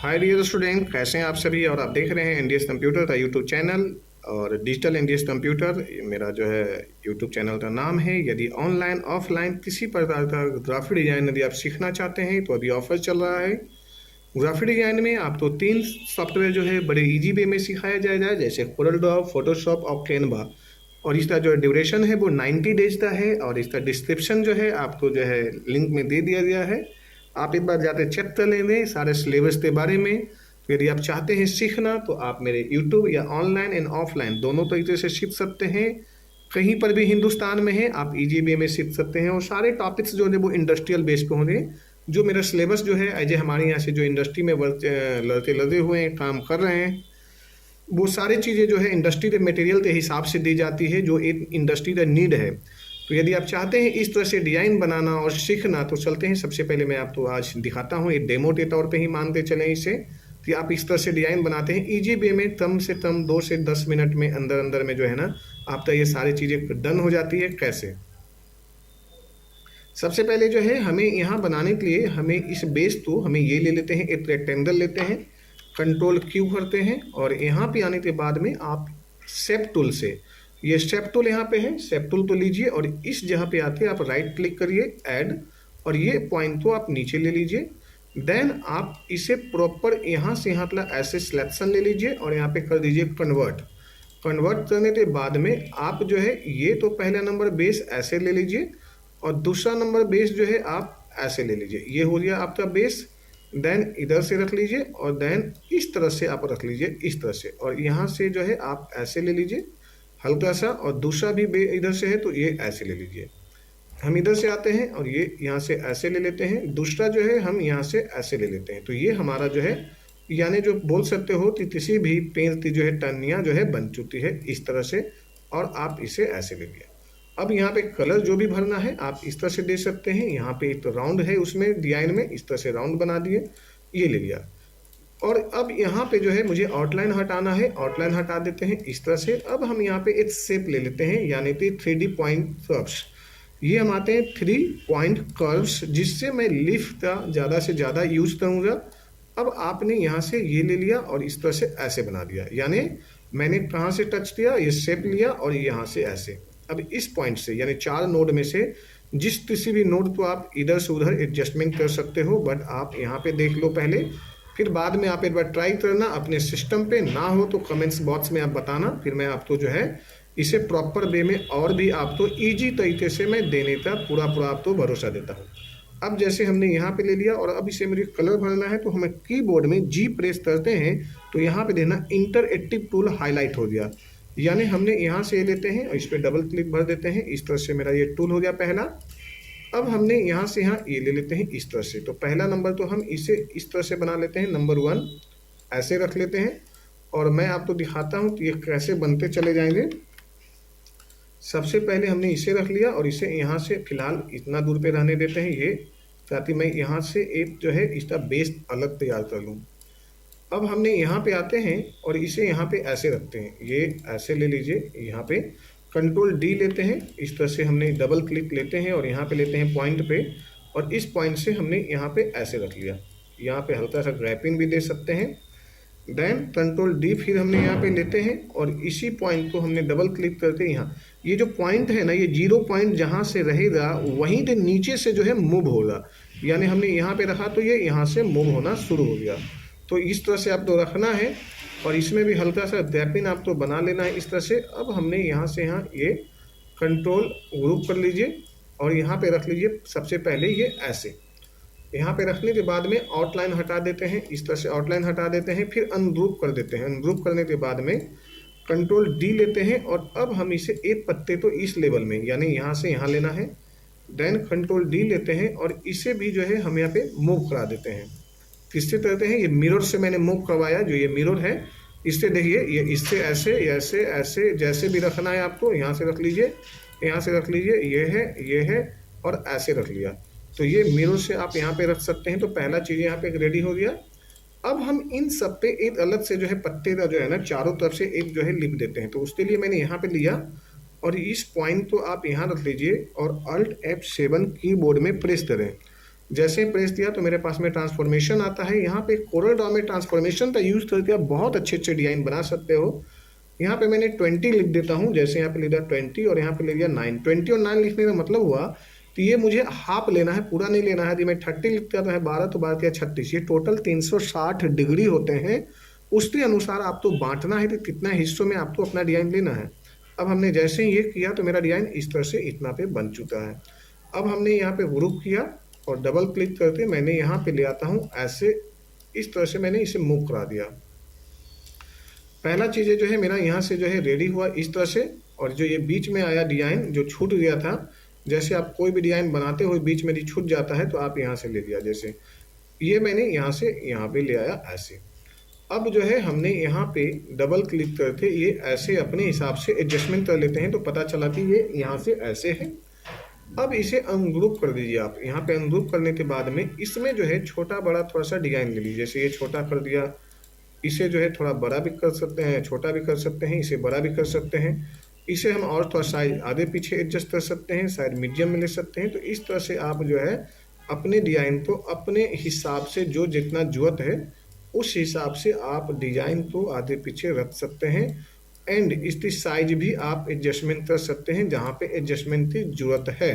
Hi dear student, कैसे हैं आप सभी। और आप देख रहे हैं एनडीएस कंप्यूटर का यूट्यूब चैनल। और डिजिटल एनडीएस कंप्यूटर मेरा जो है यूट्यूब चैनल का नाम है। यदि ऑनलाइन ऑफलाइन किसी प्रकार का ग्राफिक डिज़ाइन यदि आप सीखना चाहते हैं तो अभी ऑफर चल रहा है। ग्राफिक डिज़ाइन में आपको 3 सॉफ्टवेयर जो है बड़े इजी वे में सिखाया जाएगा, जैसे कोरल फोटोशॉप और कैनवा। और इसका जो ड्यूरेशन है वो 90 डेज का है। और इसका डिस्क्रिप्शन जो है आपको जो है लिंक में दे दिया गया है। आप एक बार जाके चेक कर लेंगे सारे सिलेबस के बारे में। तो यदि आप चाहते हैं सीखना तो आप मेरे यूट्यूब या ऑनलाइन एंड ऑफलाइन दोनों तरीके से सीख सकते हैं। कहीं पर भी हिंदुस्तान में है आप इजी वे में सीख सकते हैं। और सारे टॉपिक्स जो है वो इंडस्ट्रियल बेस पे होंगे। जो मेरा सिलेबस जो है एज हमारे यहाँ से जो इंडस्ट्री में लड़के लगे हुए हैं, काम कर रहे हैं, वो सारी चीज़ें जो है इंडस्ट्री के मटेरियल के हिसाब से दी जाती है, जो एक इंडस्ट्री का नीड है। तो यदि आप चाहते हैं इस तरह से डिज़ाइन बनाना और सीखना तो चलते हैं। सबसे पहले मैं आपको आज दिखाता हूँ, एक डेमो के तौर पे ही मानते चलें इसे, कि आप इस तरह से डिज़ाइन बनाते हैं इजी वे में। कम से कम 2 से 10 मिनट में अंदर अंदर में जो है ना आपका ये सारी चीज़ें डन हो जाती है। कैसे? सबसे पहले जो है हमें यहाँ बनाने के लिए हमें इस बेस को हमें ये ले लेते हैं, एक रेक्टेंगल लेते हैं, कंट्रोल क्यू करते हैं। और यहाँ पे आने के बाद में आप शेप टूल से, ये शेप टूल यहाँ पे है, शेप टूल तो लीजिए और इस जगह पे आते आप राइट क्लिक करिए ऐड, और ये पॉइंट को आप नीचे ले लीजिए। देन आप इसे प्रॉपर यहाँ से यहाँ तक ऐसे सिलेक्शन ले लीजिए और यहाँ पे कर दीजिए कन्वर्ट। कन्वर्ट करने के बाद में आप जो है ये तो पहला नंबर बेस ऐसे ले लीजिए और दूसरा नंबर बेस जो है आप ऐसे ले लीजिए। ये हो गया आपका बेस। देन इधर से रख लीजिए और देन इस तरह से आप रख लीजिए, इस तरह से। और यहाँ से जो है आप ऐसे ले लीजिए हल्का सा, और दूसरा भी इधर से है तो ये ऐसे ले लीजिए। हम इधर से आते हैं और ये यहाँ से ऐसे ले लेते हैं, दूसरा जो है हम यहाँ से ऐसे ले लेते हैं। तो ये हमारा जो है, यानी जो बोल सकते हो कि किसी भी पेड़ की जो है टहनियाँ जो है बन चुकी है इस तरह से। और आप इसे ऐसे ले लिया। अब यहाँ पे कलर जो भी भरना है आप इस तरह से दे सकते हैं। यहाँ पे एक तो राउंड है, उसमें डिजाइन में इस तरह से राउंड बना दिए, ये ले लिया। और अब यहाँ पे जो है मुझे आउटलाइन हटाना है, आउटलाइन हटा देते हैं इस तरह से। अब हम यहाँ पे एक शेप ले लेते हैं, यानी कि 3D पॉइंट कर्व्स। ये हम आते हैं 3 पॉइंट कर्व्स, जिससे मैं लीफ का ज़्यादा से ज़्यादा यूज करूँगा। अब आपने यहाँ से ये ले लिया और इस तरह से ऐसे बना दिया, यानी मैंने कहाँ से टच किया, ये शेप लिया और यहाँ से ऐसे। अब इस पॉइंट से, यानी 4 नोड में से जिस किसी भी नोड को आप इधर से उधर एडजस्टमेंट कर सकते हो, बट आप यहाँ पे देख लो पहले, फिर बाद में आप एक बार ट्राई करना अपने सिस्टम पे। ना हो तो कमेंट्स बॉक्स में आप बताना, फिर मैं आपको जो है इसे प्रॉपर वे में और भी आपको ईजी तरीके से मैं देने का पूरा आपको भरोसा देता हूँ। अब जैसे हमने यहाँ पे ले लिया और अब इसे मुझे कलर भरना है, तो हमें कीबोर्ड में जी प्रेस करते हैं तो यहाँ पे देना इंटरएक्टिव टूल हाईलाइट हो गया। यानी हमने यहाँ से लेते हैं और इस पर डबल क्लिक भर देते हैं, इस तरह से मेरा ये टूल हो गया पहला। अब हमने यहाँ से यहाँ ये ले लेते हैं इस तरह से। तो पहला नंबर तो हम इसे इस तरह से बना लेते हैं, नंबर 1 ऐसे रख लेते हैं। और मैं आपको दिखाता हूँ कि ये कैसे बनते चले जाएंगे। सबसे पहले हमने इसे रख लिया और इसे यहाँ से फिलहाल इतना दूर पे रहने देते हैं ये, ताकि मैं यहाँ से एक जो है इसका बेस अलग तैयार कर लूँ। अब हमने यहाँ पे आते हैं और इसे यहाँ पे ऐसे रखते हैं, ये ऐसे ले लीजिए। यहाँ पे कंट्रोल डी लेते हैं, इस तरह से हमने डबल क्लिक लेते हैं और यहाँ पे लेते हैं पॉइंट पे, और इस पॉइंट से हमने यहाँ पे ऐसे रख लिया। यहाँ पे हल्का सा ग्रैपिंग भी दे सकते हैं। देन कंट्रोल डी फिर हमने यहाँ पे लेते हैं और इसी पॉइंट को हमने डबल क्लिक करके यहाँ, ये जो पॉइंट है ना, ये 0 पॉइंट जहाँ से रहेगा वहीं के नीचे से जो है मूव होगा। यानी हमने यहाँ पे रखा तो ये यहाँ से मूव होना शुरू हो गया। तो इस तरह से आपको रखना है और इसमें भी हल्का सा गैपिंग आपको बना लेना है इस तरह से। अब हमने यहाँ से यहाँ ये कंट्रोल ग्रुप कर लीजिए और यहाँ पे रख लीजिए सबसे पहले ये ऐसे। यहाँ पे रखने के बाद में आउटलाइन हटा देते हैं, इस तरह से आउटलाइन हटा देते हैं, फिर अनग्रुप कर देते हैं। अनग्रुप करने के बाद में कंट्रोल डी लेते हैं और अब हम इसे एक पत्ते तो इस लेवल में, यानी यहाँ से यहाँ लेना है। देन कंट्रोल डी लेते हैं और इसे भी जो है हम यहाँ पे मूव करा देते हैं। किससे करते हैं, ये मिरर से मैंने मूव करवाया, जो ये मिरर है इससे देखिए, ये इससे ऐसे ऐसे ऐसे जैसे भी रखना है आपको, यहाँ से रख लीजिए, यहाँ से रख लीजिए, ये है और ऐसे रख लिया। तो ये मिरर से आप यहाँ पे रख सकते हैं। तो पहला चीज़ यहाँ पे रेडी हो गया। अब हम इन सब पे एक अलग से जो है पत्ते का जो है ना चारों तरफ से एक जो है लिप देते हैं। तो उसके लिए मैंने यहाँ पे लिया और इस पॉइंट को आप यहाँ रख लीजिए और Alt F7 कीबोर्ड में प्रेस करें। जैसे ही प्रेस दिया तो मेरे पास में ट्रांसफॉर्मेशन आता है। यहाँ पे कोरल ड्रॉ में ट्रांसफॉर्मेशन का यूज़ करके आप बहुत अच्छे अच्छे डिज़ाइन बना सकते हो। यहाँ पे मैंने 20 लिख देता हूँ, जैसे यहाँ पे लिख दिया 20 और यहाँ पे ले लिया 9। 20 और 9 लिखने का मतलब हुआ तो ये मुझे हाफ लेना है, पूरा नहीं लेना है। यदि मैं 30 लिखता तो है 12, तो 12 या 36, ये टोटल 360 डिग्री होते हैं। उसके अनुसार आपको बांटना है कि कितना हिस्सों में आपको अपना डिज़ाइन लेना है। अब हमने जैसे ही ये किया तो मेरा डिज़ाइन इस तरह से इतना पे बन चुका है। अब हमने यहाँ पे ग्रुप किया और डबल क्लिक करके मैंने यहाँ पे ले आता हूँ ऐसे, इस तरह से मैंने इसे मूव करा दिया। पहला चीज़ें जो है मेरा यहाँ से जो है रेडी हुआ इस तरह से, और जो ये बीच में आया डिज़ाइन जो छूट गया था, जैसे आप कोई भी डिज़ाइन बनाते हो बीच में यदि छूट जाता है तो आप यहाँ से ले लिया, जैसे ये मैंने यहाँ से यहाँ पे ले आया ऐसे। अब जो है हमने यहाँ पे डबल क्लिक करके ये ऐसे अपने हिसाब से एडजस्टमेंट कर लेते हैं, तो पता चला कि ये यहाँ से ऐसे है। अब इसे अनग्रुप कर दीजिए आप। यहाँ पे अनग्रुप करने के बाद में इसमें जो है छोटा बड़ा थोड़ा सा डिज़ाइन ले लीजिए, जैसे ये छोटा कर दिया, इसे जो है थोड़ा बड़ा भी कर सकते हैं, छोटा भी कर सकते हैं, इसे बड़ा भी कर सकते हैं। इसे हम और थोड़ा साइज आगे पीछे एडजस्ट कर सकते हैं, शायद मीडियम में ले सकते हैं। तो इस तरह से आप जो है अपने डिज़ाइन को अपने हिसाब से जो जितना जरूरत है उस हिसाब से आप डिज़ाइन को आगे पीछे रख सकते हैं। एंड इसकी साइज भी आप एडजस्टमेंट कर सकते हैं जहाँ पे एडजस्टमेंट की ज़रूरत है।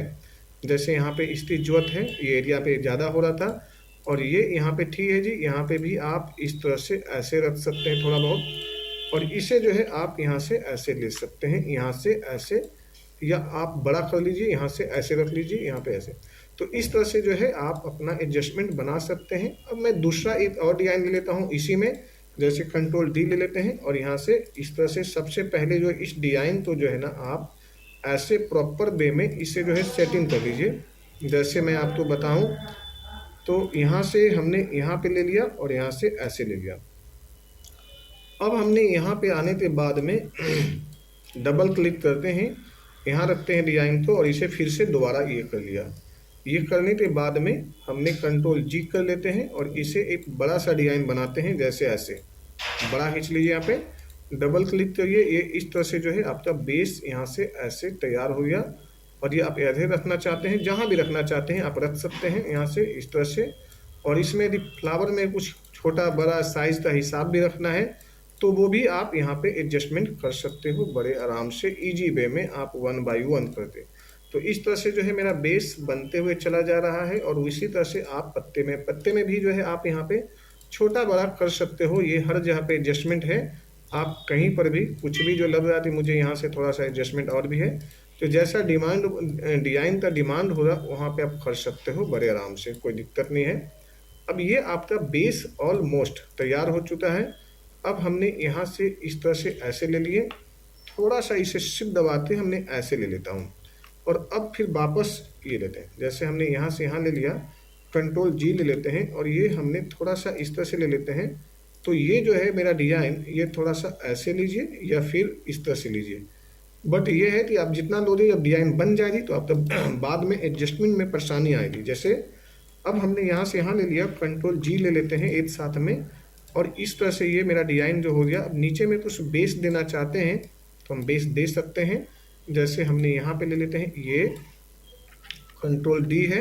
जैसे यहाँ पे इसकी ज़रूरत है, ये एरिया पे ज़्यादा हो रहा था और ये यहाँ पे ठीक है जी, यहाँ पे भी आप इस तरह से ऐसे रख सकते हैं थोड़ा बहुत, और इसे जो है आप यहाँ से ऐसे ले सकते हैं, यहाँ से ऐसे, या आप बड़ा कर लीजिए, यहाँ से ऐसे रख लीजिए, यहाँ पे ऐसे। तो इस तरह से जो है आप अपना एडजस्टमेंट बना सकते हैं। अब मैं दूसरा एक और डिज़ाइन ले लेता हूँ इसी में, जैसे कंट्रोल डी ले लेते हैं और यहाँ से इस तरह से सबसे पहले जो इस डिज़ाइन को जो है ना आप ऐसे प्रॉपर वे में इसे जो है सेटिंग कर लीजिए। जैसे मैं आपको बताऊँ तो यहाँ से हमने यहाँ पे ले लिया और यहाँ से ऐसे ले लिया। अब हमने यहाँ पे आने के बाद में डबल क्लिक करते हैं, यहाँ रखते हैं डिज़ाइन को और इसे फिर से दोबारा ये कर लिया। ये करने के बाद में हमने कंट्रोल जी कर लेते हैं और इसे एक बड़ा सा डिज़ाइन बनाते हैं, जैसे ऐसे बड़ा खींच लीजिए। यहाँ पे डबल क्लिक करिए, ये इस तरह से जो है आपका बेस यहाँ से ऐसे तैयार हो गया। और ये आप इधर रखना चाहते हैं, जहाँ भी रखना चाहते हैं आप रख सकते हैं यहाँ से इस तरह से। और इसमें यदि फ्लावर में कुछ छोटा बड़ा साइज का हिसाब भी रखना है तो वो भी आप यहाँ पे एडजस्टमेंट कर सकते हो बड़े आराम से, इजी वे में आप 1 बाय 1 करते। तो इस तरह से जो है मेरा बेस बनते हुए चला जा रहा है। और उसी तरह से आप पत्ते में भी जो है आप यहाँ पे छोटा बड़ा कर सकते हो। ये हर जगह पे एडजस्टमेंट है, आप कहीं पर भी कुछ भी जो लग रहा था मुझे यहाँ से थोड़ा सा एडजस्टमेंट और भी है, तो जैसा डिज़ाइन का डिमांड होगा वहाँ पे आप कर सकते हो बड़े आराम से, कोई दिक्कत नहीं है। अब ये आपका बेस ऑलमोस्ट तैयार हो चुका है। अब हमने यहाँ से इस तरह से ऐसे ले लिए, थोड़ा सा इसे शिफ्ट दबाते हमने ऐसे ले लेता हूँ और अब फिर वापस ये लेते हैं। जैसे हमने यहाँ से यहाँ ले लिया, कंट्रोल जी ले लेते हैं और ये हमने थोड़ा सा इस तरह से ले लेते हैं। तो ये जो है मेरा डिज़ाइन, ये थोड़ा सा ऐसे लीजिए या फिर इस तरह से लीजिए। बट ये है कि आप जितना लोगे जब डिज़ाइन बन जाएगी तो आप तब बाद में एडजस्टमेंट में परेशानी आएगी। जैसे अब हमने यहाँ से यहाँ ले लिया, कंट्रोल जी ले लेते हैं एक साथ में और इस तरह से ये मेरा डिज़ाइन जो हो गया। अब नीचे में कुछ बेस देना चाहते हैं तो हम बेस दे सकते हैं। जैसे हमने यहाँ पे ले लेते हैं, ये कंट्रोल डी है।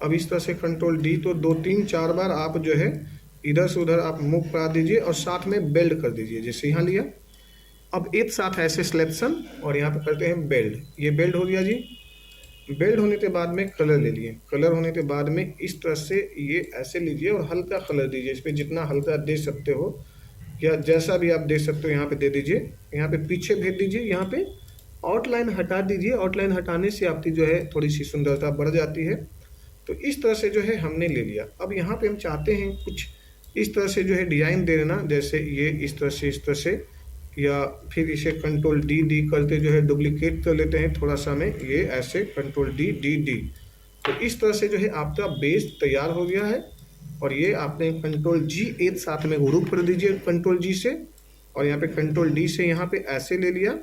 अब इस तरह से कंट्रोल डी तो 2 3 4 बार आप जो है इधर से उधर आप मूव करा दीजिए और साथ में बेल्ट कर दीजिए, जैसे यहाँ लिया। अब एक साथ ऐसे सिलेक्शन और यहाँ पे करते हैं बेल्ट, ये बेल्ट हो गया जी। बेल्ट होने के बाद में कलर ले लिए, कलर होने के बाद में इस तरह से ये ऐसे लीजिए और हल्का कलर दीजिए। इस पर जितना हल्का दे सकते हो या जैसा भी आप दे सकते हो यहाँ पे दे दीजिए। यहाँ पे पीछे भेज दीजिए, यहाँ पे आउटलाइन हटा दीजिए। आउटलाइन हटाने से आपकी जो है थोड़ी सी सुंदरता बढ़ जाती है। तो इस तरह से जो है हमने ले लिया। अब यहाँ पे हम चाहते हैं कुछ इस तरह से जो है डिज़ाइन दे देना, जैसे ये इस तरह से, या फिर इसे कंट्रोल डी करते जो है डुप्लीकेट कर लेते हैं थोड़ा सा में, ये ऐसे कंट्रोल डी। तो इस तरह से जो है आपका बेस तैयार हो गया है। और ये आपने कंट्रोल जी एक साथ में ग्रुप कर दीजिए कंट्रोल जी से, और यहाँ पे कंट्रोल डी से यहाँ पे ऐसे ले लिया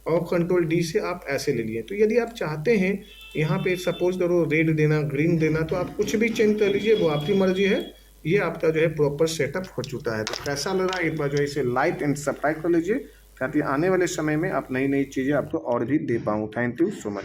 और कंट्रोल डी से आप ऐसे ले लिए। तो यदि आप चाहते हैं यहाँ पे सपोज करो रेड देना, ग्रीन देना, तो आप कुछ भी चेंज कर लीजिए, वो आपकी मर्जी है। ये आपका जो है प्रॉपर सेटअप हो चुका है। तो कैसा लग रहा है एक बार जो है इसे लाइक एंड सब्सक्राइब कर लीजिए ताकि आने वाले समय में आप नई चीज़ें आपको और भी दे पाऊँ। Thank you so much.